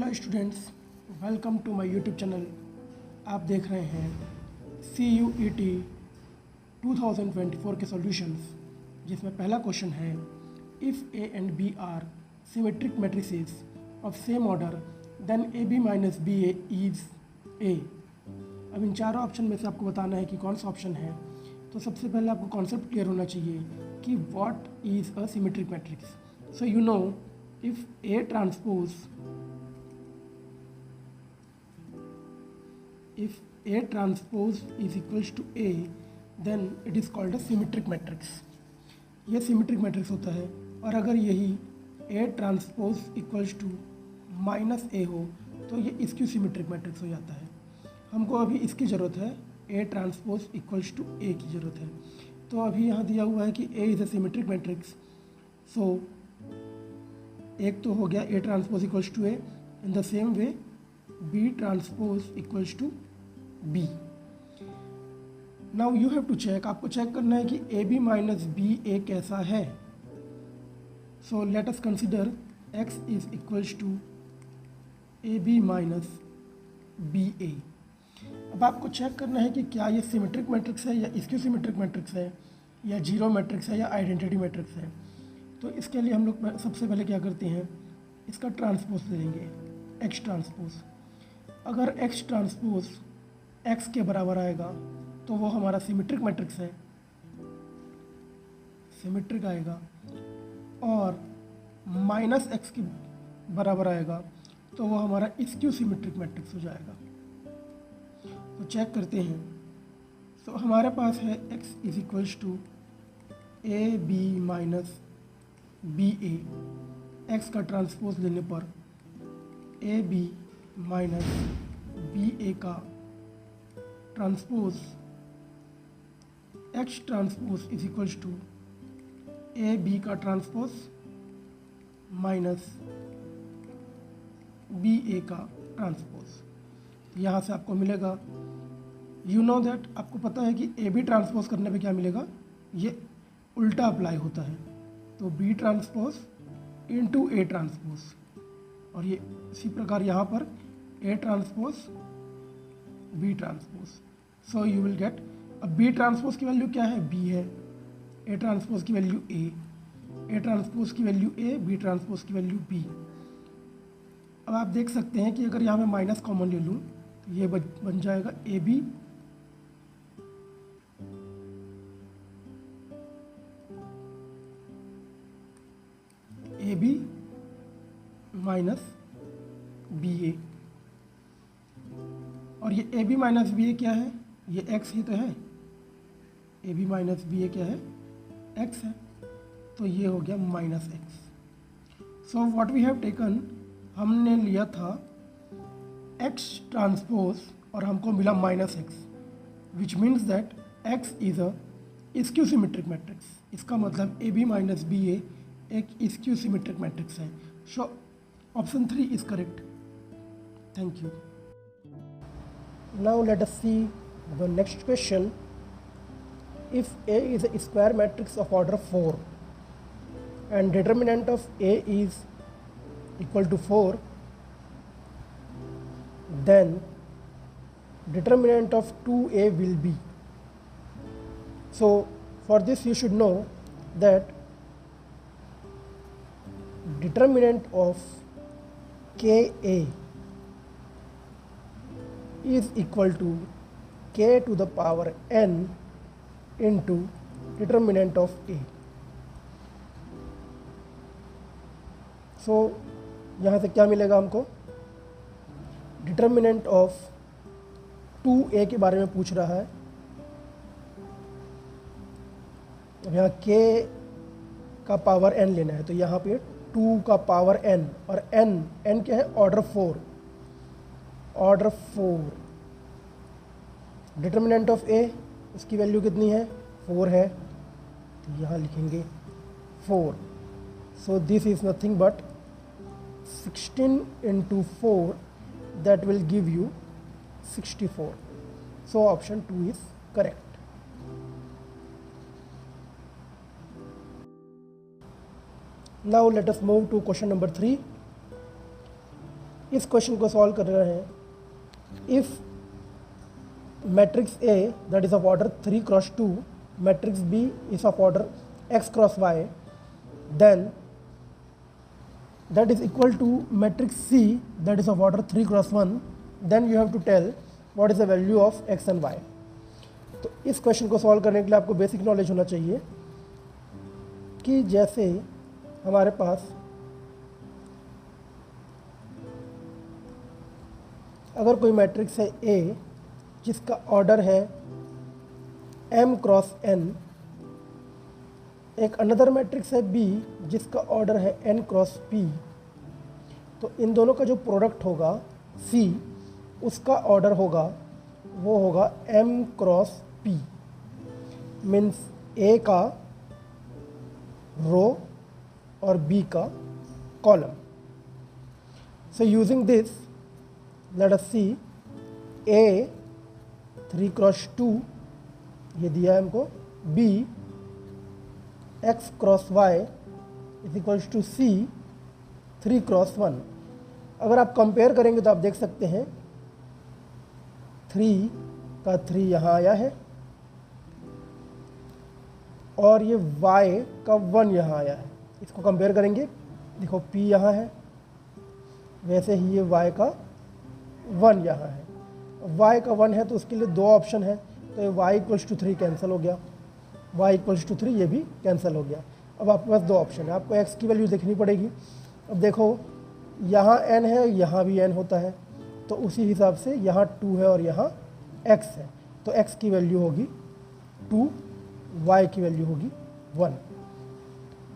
Hello students, welcome to my YouTube channel. आप देख रहे हैं CUET 2024 के सॉल्यूशंस, जिसमें पहला क्वेश्चन है if A and B are symmetric matrices of same order then AB minus BA is A। अब इन चारों ऑप्शन में से आपको बताना है कि कौन सा ऑप्शन है। तो सबसे पहले आपको कॉन्सेप्ट क्लियर होना चाहिए कि what is a symmetric matrix. So you know if A transpose if A transpose is equals to A, then it is called a symmetric matrix। ये सिमेट्रिक मैट्रिक्स होता है। और अगर यही A transpose equals to minus A हो तो ये इसकी सिमेट्रिक मैट्रिक्स हो जाता है। हमको अभी इसकी ज़रूरत है, A transpose equals to A की ज़रूरत है। तो अभी यहाँ दिया हुआ है कि A is a symmetric matrix. So एक तो हो गया A transpose equals to A। In the same way B transpose equals to B। Now you have to check, आपको चेक करना है कि AB माइनस BA कैसा है। So let us consider X is equals to AB minus BA। अब आपको check करना है कि क्या ये सिमेट्रिक मैट्रिक्स है या इसकी सिमेट्रिक मैट्रिक्स है या जीरो मैट्रिक्स है या आइडेंटिटी मैट्रिक्स है। तो इसके लिए हम लोग सबसे पहले क्या करते हैं, इसका ट्रांसपोज ले लेंगे, X ट्रांसपोज। अगर X ट्रांसपोज X के बराबर आएगा तो वो हमारा सिमेट्रिक मैट्रिक्स है, सिमेट्रिक आएगा। और माइनस X के बराबर आएगा तो वो हमारा स्क्यू सिमेट्रिक मैट्रिक्स हो जाएगा। तो चेक करते हैं। तो हमारे पास है X is equals to AB minus BA। X का ट्रांसपोज लेने पर AB माइनस BA का transpose X transpose is equals to AB का ट्रांसपोज माइनस BA का ट्रांसपोज। यहाँ से आपको मिलेगा, यू नो दैट, आपको पता है कि AB ट्रांसपोज करने पे क्या मिलेगा, ये उल्टा अप्लाई होता है। तो B transpose into A transpose, और ये इसी प्रकार यहाँ पर A transpose B transpose. So you will get, अब B ट्रांसपोज की वैल्यू क्या है, B है। A ट्रांसपोज की वैल्यू A ट्रांसपोज की वैल्यू A, B ट्रांसपोज की वैल्यू B। अब आप देख सकते हैं कि अगर यहाँ मैं माइनस कॉमन ले लूँ तो ये बन जाएगा AB माइनस BA। और ये AB माइनस BA क्या है, ये X ही तो है। AB माइनस BA क्या है, X है। तो ये हो गया minus X। So what we have taken, हमने लिया था X ट्रांसपोज और हमको मिला minus X, which means that X is a skew symmetric matrix. इसका मतलब AB माइनस BA एक स्क्यू सिमेट्रिक मैट्रिक्स है। सो option 3 is correct. Thank you. Now let us see the next question. If A is a square matrix of order 4 and determinant of A is equal to 4, then determinant of 2A will be. So for this you should know that determinant of KA is equal to k to the power n into determinant of A। सो यहाँ से क्या मिलेगा हमको, determinant of 2A के बारे में पूछ रहा है। अब यहाँ k का पावर n लेना है, तो यहाँ पे 2 का पावर n, और n क्या है, order 4। Order 4 determinant of A, उसकी वैल्यू कितनी है, 4 है। तो यहाँ लिखेंगे 4। So this is nothing but 16 into 4, that will give you 64। So option 2 is correct। Now let us move to question number 3. इस क्वेश्चन को सॉल्व कर रहे हैं। If matrix A that is of order 3 cross 2, matrix B is of order x cross y, then that is equal to matrix C that is of order 3 cross 1, then you have to tell what is the value of x and y. तो इस question को solve करने के लिए आपको basic knowledge होना चाहिए कि जैसे हमारे पास अगर कोई मैट्रिक्स है A जिसका ऑर्डर है m क्रॉस n, एक अनदर मैट्रिक्स है B जिसका ऑर्डर है n क्रॉस p, तो इन दोनों का जो प्रोडक्ट होगा C, उसका ऑर्डर होगा वो होगा m cross p, means A का रो और B का column. So using this let us see A 3 cross 2 ये दिया है हमको, B x cross y is equals to C 3 cross 1। अगर आप कंपेयर करेंगे तो आप देख सकते हैं 3 का 3 यहाँ आया है और ये y का 1 यहाँ आया है। इसको कंपेयर करेंगे, देखो p यहाँ है, वैसे ही ये y का 1 यहाँ है। y का 1 है तो उसके लिए दो ऑप्शन है, तो ये y इक्वल्स टू 3 कैंसिल हो गया, y इक्वल्स टू 3 ये भी कैंसिल हो गया। अब आपके पास दो ऑप्शन है, आपको x की वैल्यू देखनी पड़ेगी। अब देखो यहाँ n है, यहाँ भी n होता है, तो उसी हिसाब से यहाँ 2 है और यहाँ x है, तो x की वैल्यू होगी 2, y की वैल्यू होगी 1।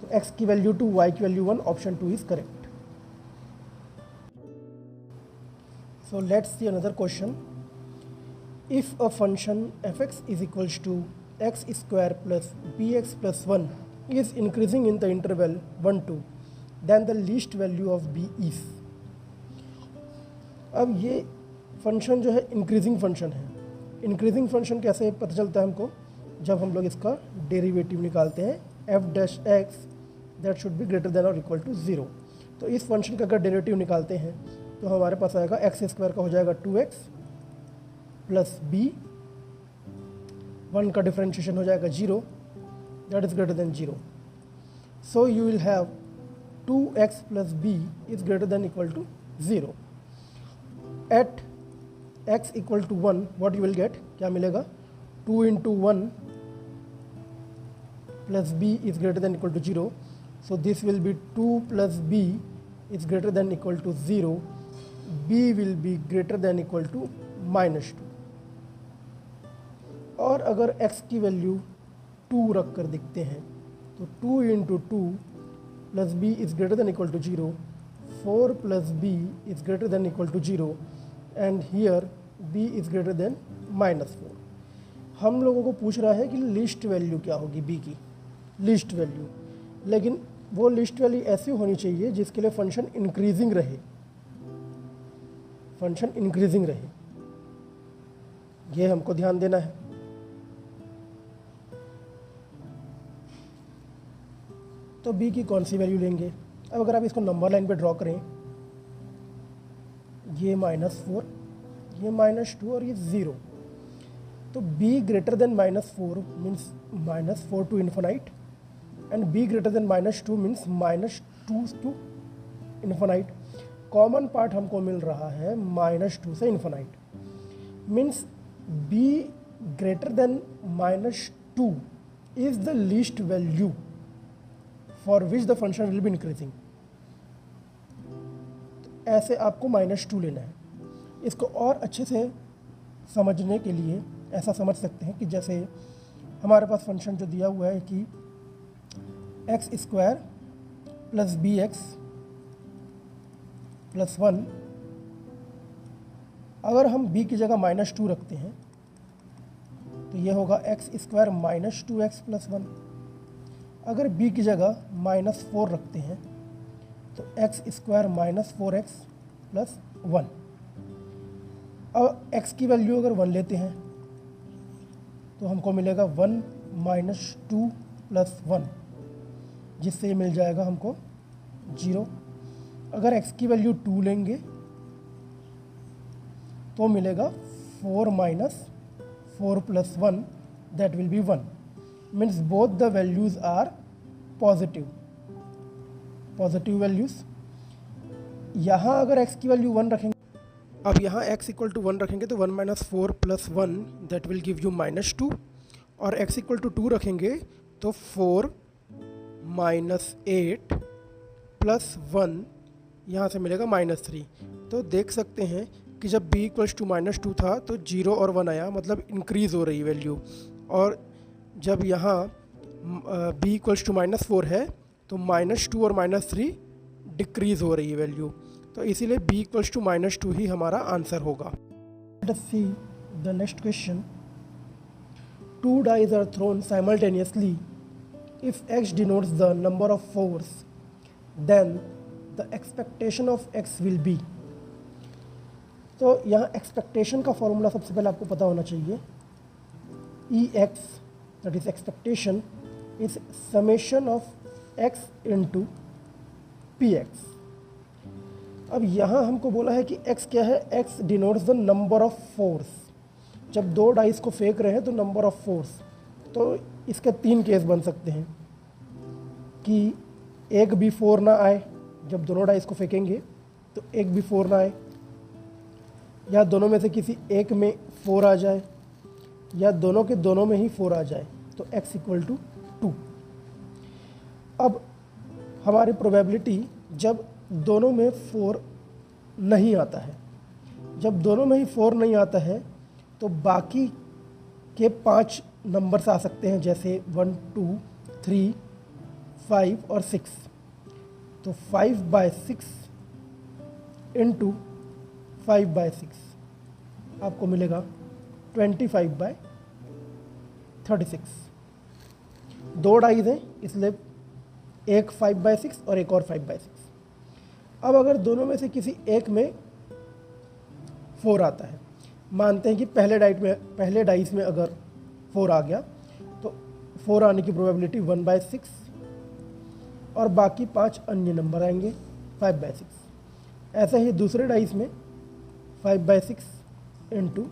तो x की वैल्यू 2, y की value 1, option 2 is correct. So let's see another question. If a function f(x) is equals to x square plus bx plus 1 is increasing in the interval 1 to, then the least value of b is। अब ये function जो है increasing function है। Increasing function कैसे पता चलता है हमको, जब हम लोग इसका डेरिवेटिव निकालते हैं f dash x that should be greater than और इक्वल टू 0। तो इस फंक्शन का अगर डेरिवेटिव निकालते हैं तो हमारे पास आएगा x स्क्वायर का हो जाएगा 2x प्लस b, 1 का डिफरेंशिएशन हो जाएगा 0 that is greater than 0. So you will have 2x plus b is greater than equal to 0. At x equal to 1 what you will get, क्या मिलेगा, 2 into 1 plus b is greater than equal to 0. So this will be 2 plus b is greater than equal to 0. b will be greater than equal to -2. और अगर x की value 2 रख कर देखते हैं तो 2 into 2 plus b is greater than equal to 0, 4 plus b is greater than equal to 0 and here b is greater than -4। हम लोगों को पूछ रहा है कि लिस्ट वैल्यू क्या होगी b की, लिस्ट वैल्यू, लेकिन वो लिस्ट वैल्यू ऐसी होनी चाहिए जिसके लिए फंक्शन इंक्रीजिंग रहे, फंक्शन इंक्रीजिंग रहे, ये हमको ध्यान देना है। तो b की कौन सी वैल्यू लेंगे। अब अगर आप इसको नंबर लाइन पे ड्रॉ करें, ये -4, ये -2 और ये 0, तो b greater than -4 means -4 to infinite and b greater than -2 means -2 to infinite. Common part हमको मिल रहा है -2 से infinite, means b greater than -2 is the least value for which the function will be increasing. ऐसे आपको -2 लेना है। इसको और अच्छे से समझने के लिए ऐसा समझ सकते हैं कि जैसे हमारे पास फंक्शन जो दिया हुआ है कि x square plus bx plus 1, अगर हम b की जगह -2 रखते हैं तो ये होगा x स्क्वायर -2x प्लस 1। अगर b की जगह -4 रखते हैं तो x स्क्वायर -4x प्लस 1। अब x की वैल्यू अगर 1 लेते हैं तो हमको मिलेगा 1 -2 प्लस 1, जिससे ये मिल जाएगा हमको 0। अगर x की वैल्यू 2 लेंगे तो मिलेगा 4 minus 4 plus 1 that will be 1, means both the values are positive values. यहाँ अगर x की वैल्यू 1 रखेंगे, अब यहाँ x इक्वल टू 1 रखेंगे तो 1 minus 4 plus 1 that will give you -2, और x इक्वल टू 2 रखेंगे तो 4 माइनस 8 प्लस 1 यहाँ से मिलेगा -3। तो देख सकते हैं कि जब b इक्वल्स टू -2 था तो 0 और 1 आया, मतलब इंक्रीज़ हो रही वैल्यू, और जब यहाँ b इक्वल्स टू -4 है तो -2 और -3 डिक्रीज़ हो रही है वैल्यू, तो इसीलिए b इक्वल्स टू -2 ही हमारा आंसर होगा। Late us see the next question. 2 dice are thrown simultaneously. If x denotes the number of fours, then the expectation of x will be। तो यहाँ एक्सपेक्टेशन का फॉर्मूला सबसे पहले आपको पता होना चाहिए। EX that is expectation is summation of x into PX। अब यहाँ हमको बोला है कि x क्या है, x denotes the number of force. जब 2 डाइस को फेंक रहे हैं तो नंबर ऑफ फोर्स, तो इसके 3 केस बन सकते हैं कि एक भी 4 ना आए, जब दोनों डाइस को फेंकेंगे तो एक भी 4 ना आए, या दोनों में से किसी एक में 4 आ जाए, या दोनों के दोनों में ही 4 आ जाए, तो x इक्वल टू 2। अब हमारी प्रोबेबिलिटी जब दोनों में 4 नहीं आता है, जब दोनों में ही 4 नहीं आता है तो बाकी के 5 नंबर्स आ सकते हैं, जैसे 1 2 3 5 और 6। तो 5/6 इंटू 5/6 आपको मिलेगा 25/36। 2 डाइज हैं इसलिए एक 5/6 और एक और 5/6। अब अगर दोनों में से किसी एक में 4 आता है, मानते हैं कि पहले डाइस में अगर 4 आ गया तो 4 आने की प्रोबेबिलिटी 1/6, और बाकी 5 अन्य नंबर आएंगे 5/6। ऐसा ही दूसरे डाइस में 5/6 इंटू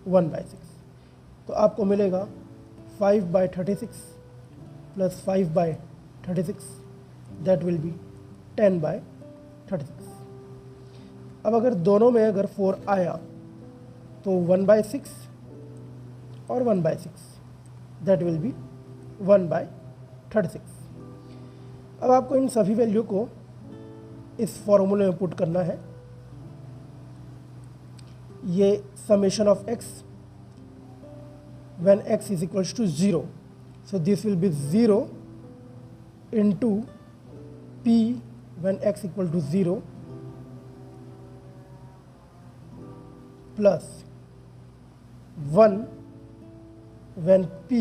1/6, तो आपको मिलेगा 5/36 प्लस 5/36 दैट विल बी 10/36। अब अगर दोनों में अगर 4 आया तो 1/6 और 1/6 दैट विल बी 1/36। अब आपको इन सभी वैल्यू को इस फॉर्मूले में पुट करना है। ये summation of x when x is equals to 0, so this will be 0 into p when x equal to 0 plus 1 when p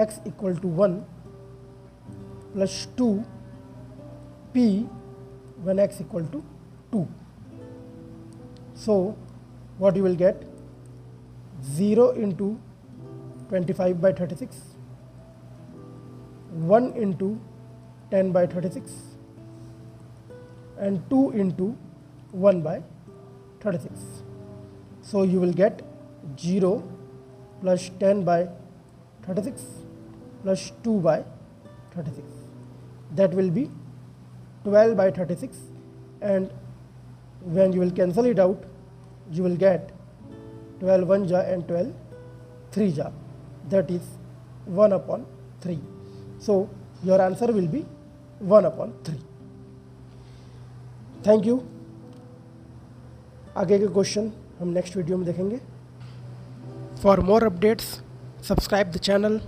x equal to 1 plus 2 p when x equal to 2. So what you will get, 0 into 25/36, 1 into 10/36 and 2 into 1/36. So you will get 0 plus 10/36 plus 2/36. That will be 12/36, and when you will cancel it out, you will get 12 1 ja and 12 3 ja, that is 1/3. So your answer will be 1/3. Thank you. आगे के question हम next video में देखेंगे। For more updates subscribe the channel.